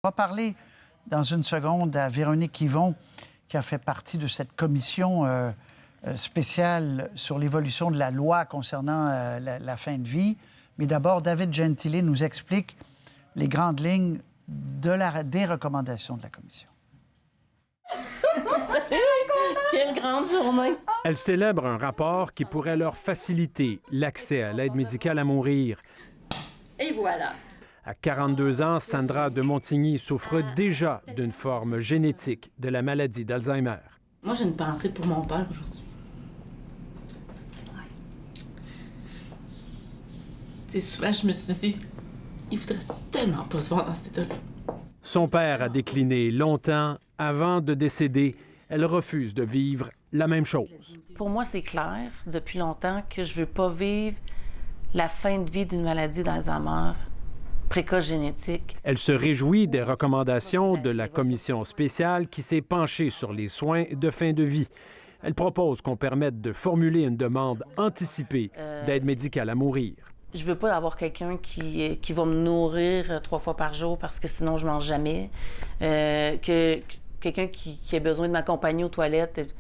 On va parler dans une seconde à Véronique Yvon, qui a fait partie de cette commission spéciale sur l'évolution de la loi concernant la fin de vie. Mais d'abord, David Gentile nous explique les grandes lignes des recommandations de la commission. Quelle grande journée! Elle célèbre un rapport qui pourrait leur faciliter l'accès à l'aide médicale à mourir. Et voilà! À 42 ans, Sandra de Montigny souffre déjà d'une forme génétique de la maladie d'Alzheimer. Moi, j'ai une pensée pour mon père aujourd'hui. Ouais. Souvent, je me suis dit, il voudrait tellement pas se voir dans cet état-là. Son père a décliné longtemps. Avant de décéder, elle refuse de vivre la même chose. Pour moi, c'est clair depuis longtemps que je veux pas vivre la fin de vie d'une maladie d'Alzheimer précoce génétique. Elle se réjouit des recommandations de la commission spéciale qui s'est penchée sur les soins de fin de vie. Elle propose qu'on permette de formuler une demande anticipée d'aide médicale à mourir. Je veux pas avoir quelqu'un qui va me nourrir 3 fois par jour parce que sinon je mange jamais. Quelqu'un qui a besoin de m'accompagner aux toilettes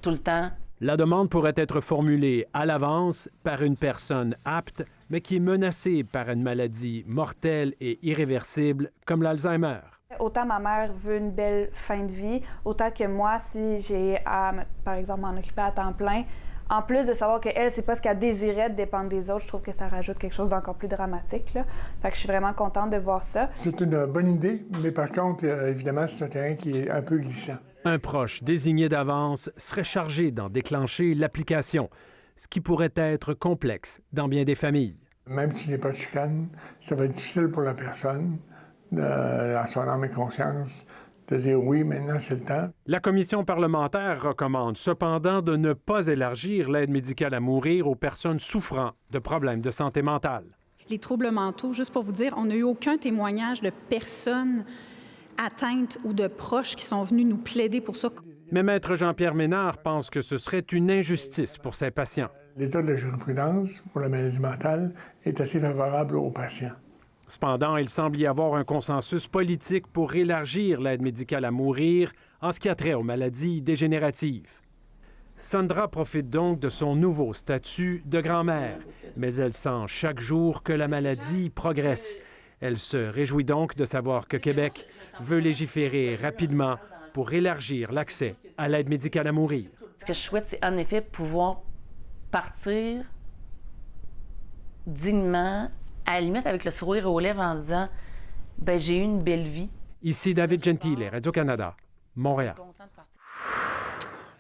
tout le temps. La demande pourrait être formulée à l'avance par une personne apte, mais qui est menacée par une maladie mortelle et irréversible comme l'Alzheimer. Autant ma mère veut une belle fin de vie, autant que moi, si j'ai à, par exemple, m'en occuper à temps plein, en plus de savoir qu'elle, c'est pas ce qu'elle désirait de dépendre des autres, je trouve que ça rajoute quelque chose d'encore plus dramatique, là. Fait que je suis vraiment contente de voir ça. C'est une bonne idée, mais par contre, évidemment, c'est un terrain qui est un peu glissant. Un proche désigné d'avance serait chargé d'en déclencher l'application, ce qui pourrait être complexe dans bien des familles. Même s'il n'y a pas de chicane, ça va être difficile pour la personne, à son âme et conscience, de dire oui, maintenant c'est le temps. La commission parlementaire recommande cependant de ne pas élargir l'aide médicale à mourir aux personnes souffrant de problèmes de santé mentale. Les troubles mentaux, juste pour vous dire, on n'a eu aucun témoignage de personnes atteintes ou de proches qui sont venus nous plaider pour ça. Mais Maître Jean-Pierre Ménard pense que ce serait une injustice pour ses patients. L'état de la jurisprudence pour la maladie mentale est assez favorable aux patients. Cependant, il semble y avoir un consensus politique pour élargir l'aide médicale à mourir en ce qui a trait aux maladies dégénératives. Sandra profite donc de son nouveau statut de grand-mère, mais elle sent chaque jour que la maladie progresse. Elle se réjouit donc de savoir que Québec veut légiférer rapidement pour élargir l'accès à l'aide médicale à mourir. Ce que je souhaite, c'est en effet pouvoir partir dignement, à la limite avec le sourire aux lèvres en disant « ben j'ai eu une belle vie ». Ici David Gentile, Radio-Canada, Montréal.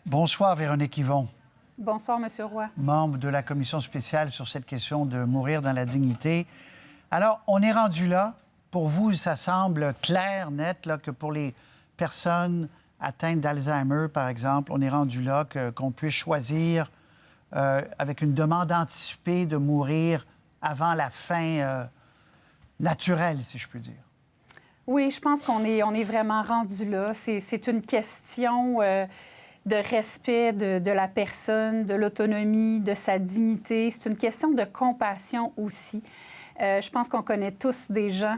Bonsoir, Véronique Yvon. Bonsoir, M. Roy. Membre de la commission spéciale sur cette question de mourir dans la dignité. Alors, on est rendu là. Pour vous, ça semble clair, net, là, que pour les personnes atteintes d'Alzheimer, par exemple, on est rendu là qu'on puisse choisir avec une demande anticipée de mourir avant la fin naturelle, si je peux dire. Oui, je pense qu'on est vraiment rendu là. C'est une question de respect de la personne, de l'autonomie, de sa dignité. C'est une question de compassion aussi. Je pense qu'on connaît tous des gens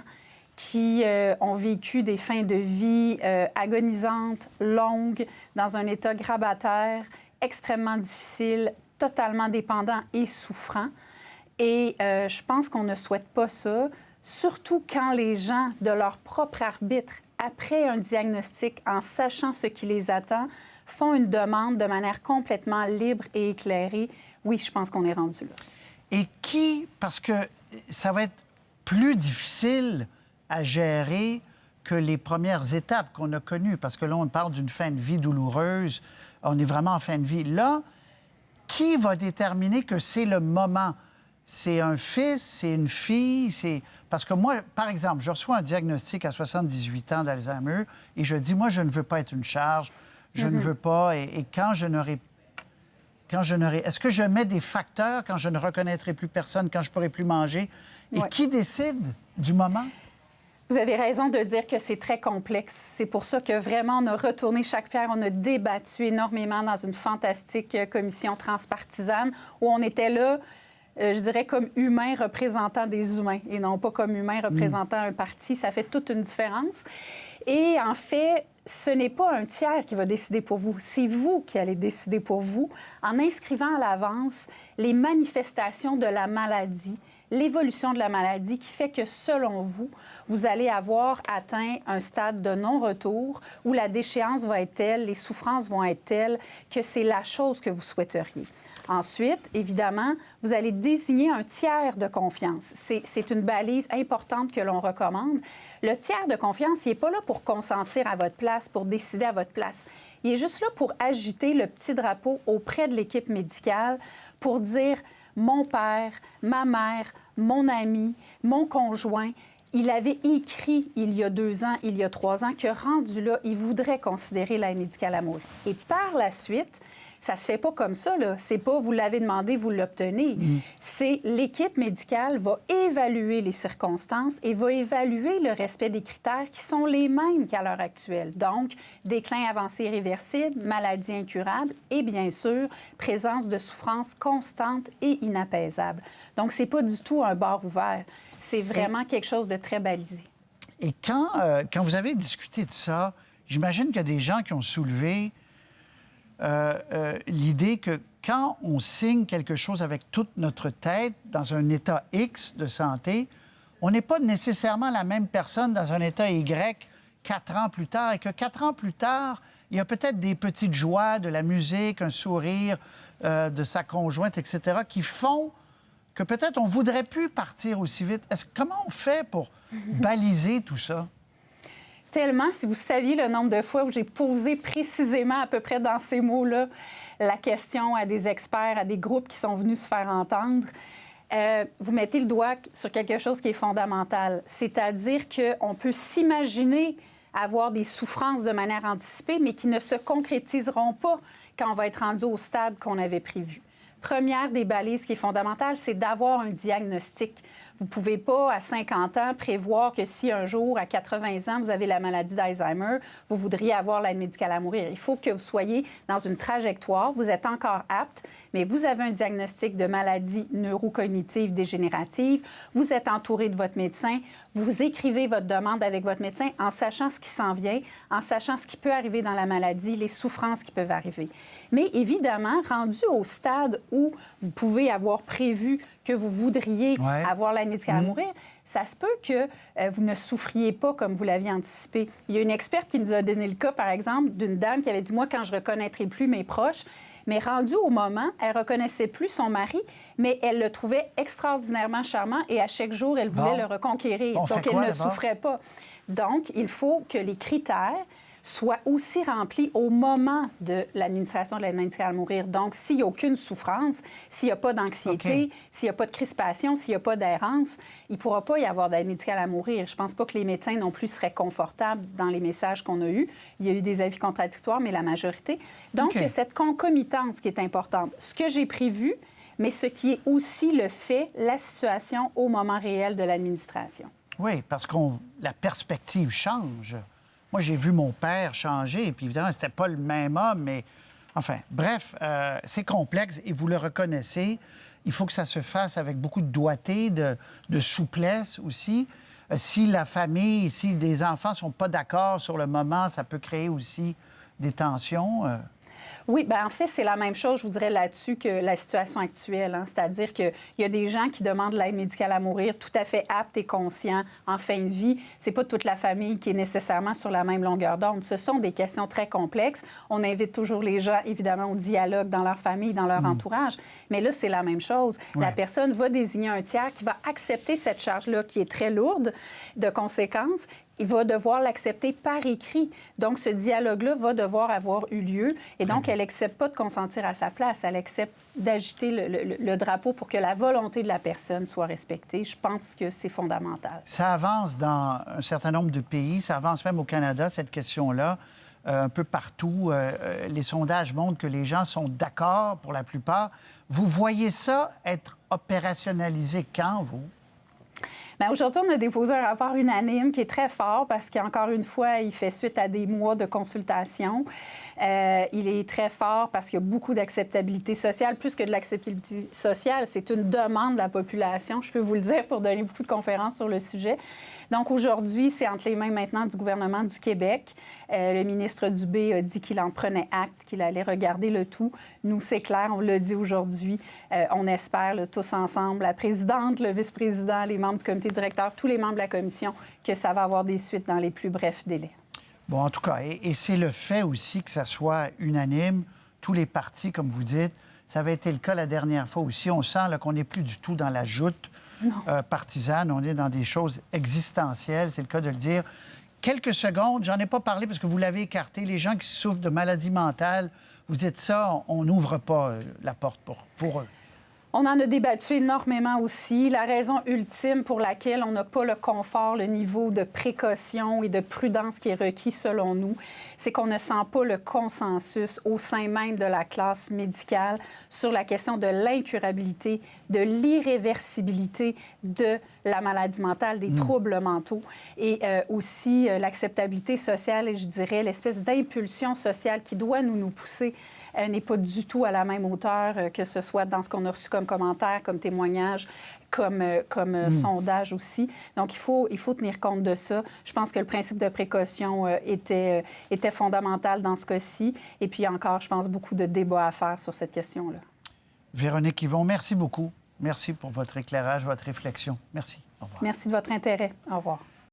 qui ont vécu des fins de vie agonisantes, longues, dans un état grabataire, extrêmement difficile, totalement dépendant et souffrant. Et je pense qu'on ne souhaite pas ça, surtout quand les gens, de leur propre arbitre, après un diagnostic, en sachant ce qui les attend, font une demande de manière complètement libre et éclairée. Oui, je pense qu'on est rendu là. Et parce que ça va être plus difficile à gérer que les premières étapes qu'on a connues, parce que là, on parle d'une fin de vie douloureuse, on est vraiment en fin de vie. Là, qui va déterminer que c'est le moment? C'est un fils, c'est une fille, Parce que moi, par exemple, je reçois un diagnostic à 78 ans d'Alzheimer et je dis, moi, je ne veux pas être une charge, je ne veux pas, et quand je n'aurai... Est-ce que je mets des facteurs quand je ne reconnaîtrai plus personne, quand je ne pourrai plus manger? Et qui décide du moment? Vous avez raison de dire que c'est très complexe. C'est pour ça que vraiment, on a retourné chaque pierre, on a débattu énormément dans une fantastique commission transpartisane où on était là je dirais comme humain représentant des humains et non pas comme humain représentant un parti. Ça fait toute une différence. Et en fait, ce n'est pas un tiers qui va décider pour vous. C'est vous qui allez décider pour vous en inscrivant à l'avance les manifestations de la maladie, l'évolution de la maladie qui fait que, selon vous, vous allez avoir atteint un stade de non-retour où la déchéance va être telle, les souffrances vont être telles que c'est la chose que vous souhaiteriez. Ensuite, évidemment, vous allez désigner un tiers de confiance. C'est une balise importante que l'on recommande. Le tiers de confiance, il n'est pas là pour consentir à votre place, pour décider à votre place. Il est juste là pour agiter le petit drapeau auprès de l'équipe médicale pour dire « Mon père, ma mère, mon ami, mon conjoint, il avait écrit il y a 2 ans, il y a 3 ans, que rendu là, il voudrait considérer l'aide médicale à mourir. » Et par la suite, ça se fait pas comme ça, là. C'est pas vous l'avez demandé, vous l'obtenez. C'est l'équipe médicale va évaluer les circonstances et va évaluer le respect des critères qui sont les mêmes qu'à l'heure actuelle. Donc, déclin avancé irréversible, maladie incurable et, bien sûr, présence de souffrance constante et inapaisable. Donc, c'est pas du tout un bar ouvert. C'est vraiment quelque chose de très balisé. Et quand vous avez discuté de ça, j'imagine qu'il y a des gens qui ont soulevé l'idée que quand on signe quelque chose avec toute notre tête dans un état X de santé, on n'est pas nécessairement la même personne dans un état Y 4 ans plus tard et que 4 ans plus tard, il y a peut-être des petites joies, de la musique, un sourire de sa conjointe, etc., qui font que peut-être on ne voudrait plus partir aussi vite. Comment on fait pour baliser tout ça? Tellement, si vous saviez le nombre de fois où j'ai posé précisément à peu près dans ces mots-là la question à des experts, à des groupes qui sont venus se faire entendre, vous mettez le doigt sur quelque chose qui est fondamental, c'est-à-dire qu'on peut s'imaginer avoir des souffrances de manière anticipée, mais qui ne se concrétiseront pas quand on va être rendu au stade qu'on avait prévu. Première des balises qui est fondamentale, c'est d'avoir un diagnostic. Vous ne pouvez pas, à 50 ans, prévoir que si un jour, à 80 ans, vous avez la maladie d'Alzheimer, vous voudriez avoir l'aide médicale à mourir. Il faut que vous soyez dans une trajectoire, vous êtes encore apte, mais vous avez un diagnostic de maladie neurocognitive dégénérative, vous êtes entouré de votre médecin, vous écrivez votre demande avec votre médecin en sachant ce qui s'en vient, en sachant ce qui peut arriver dans la maladie, les souffrances qui peuvent arriver. Mais évidemment, rendu au stade où vous pouvez avoir prévu que vous voudriez avoir l'aide médicale à mourir, ça se peut que vous ne souffriez pas comme vous l'aviez anticipé. Il y a une experte qui nous a donné le cas, par exemple, d'une dame qui avait dit « Moi, quand je ne reconnaîtrai plus mes proches », mais rendue au moment, elle ne reconnaissait plus son mari, mais elle le trouvait extraordinairement charmant et à chaque jour, elle voulait le reconquérir. Donc, elle ne souffrait pas. Donc, il faut que les critères soit aussi rempli au moment de l'administration de l'aide médicale à mourir. Donc, s'il n'y a aucune souffrance, s'il n'y a pas d'anxiété, s'il n'y a pas de crispation, s'il n'y a pas d'errance, il ne pourra pas y avoir d'aide médicale à mourir. Je ne pense pas que les médecins non plus seraient confortables dans les messages qu'on a eus. Il y a eu des avis contradictoires, mais la majorité. Donc, il y a cette concomitance qui est importante. Ce que j'ai prévu, mais ce qui est aussi le fait, la situation au moment réel de l'administration. Oui, parce que la perspective change. Moi, j'ai vu mon père changer, puis évidemment, c'était pas le même homme, mais enfin, bref, c'est complexe et vous le reconnaissez. Il faut que ça se fasse avec beaucoup de doigté, de souplesse aussi. Si la famille, si des enfants ne sont pas d'accord sur le moment, ça peut créer aussi des tensions. Oui, bien en fait, c'est la même chose, je vous dirais, là-dessus que la situation actuelle. Hein? C'est-à-dire qu'il y a des gens qui demandent l'aide médicale à mourir tout à fait aptes et conscients en fin de vie. C'est pas toute la famille qui est nécessairement sur la même longueur d'onde. Ce sont des questions très complexes. On invite toujours les gens, évidemment, au dialogue dans leur famille, dans leur entourage. Mais là, c'est la même chose. Ouais. La personne va désigner un tiers qui va accepter cette charge-là, qui est très lourde de conséquences. Il va devoir l'accepter par écrit. Donc, ce dialogue-là va devoir avoir eu lieu. Et donc, elle n'accepte pas de consentir à sa place. Elle accepte d'agiter le drapeau pour que la volonté de la personne soit respectée. Je pense que c'est fondamental. Ça avance dans un certain nombre de pays. Ça avance même au Canada, cette question-là. Un peu partout. Les sondages montrent que les gens sont d'accord pour la plupart. Vous voyez ça être opérationnalisé quand, vous? Bien, aujourd'hui, on a déposé un rapport unanime qui est très fort parce qu'encore une fois, il fait suite à des mois de consultation. Il est très fort parce qu'il y a beaucoup d'acceptabilité sociale. Plus que de l'acceptabilité sociale, c'est une demande de la population, je peux vous le dire, pour donner beaucoup de conférences sur le sujet. Donc aujourd'hui, c'est entre les mains maintenant du gouvernement du Québec. Le ministre Dubé a dit qu'il en prenait acte, qu'il allait regarder le tout. Nous, c'est clair, on l'a dit aujourd'hui. On espère là, tous ensemble, la présidente, le vice-président, les membres du comité directeur, tous les membres de la commission, que ça va avoir des suites dans les plus brefs délais. Bon, en tout cas, et c'est le fait aussi que ça soit unanime, tous les partis, comme vous dites. Ça avait été le cas la dernière fois aussi. On sent là, qu'on n'est plus du tout dans la joute partisane. On est dans des choses existentielles, c'est le cas de le dire. Quelques secondes, j'en ai pas parlé parce que vous l'avez écarté. Les gens qui souffrent de maladies mentales, vous dites ça, on n'ouvre pas la porte pour eux. On en a débattu énormément aussi. La raison ultime pour laquelle on n'a pas le confort, le niveau de précaution et de prudence qui est requis selon nous, c'est qu'on ne sent pas le consensus au sein même de la classe médicale sur la question de l'incurabilité, de l'irréversibilité de la maladie mentale, des troubles mentaux et aussi l'acceptabilité sociale et je dirais l'espèce d'impulsion sociale qui doit nous pousser n'est pas du tout à la même hauteur que ce soit dans ce qu'on a reçu comme commentaire, comme témoignage, comme sondage aussi. Donc, il faut tenir compte de ça. Je pense que le principe de précaution était fondamental dans ce cas-ci. Et puis encore, je pense, beaucoup de débats à faire sur cette question-là. Véronique Yvon, merci beaucoup. Merci pour votre éclairage, votre réflexion. Merci. Au revoir. Merci de votre intérêt. Au revoir.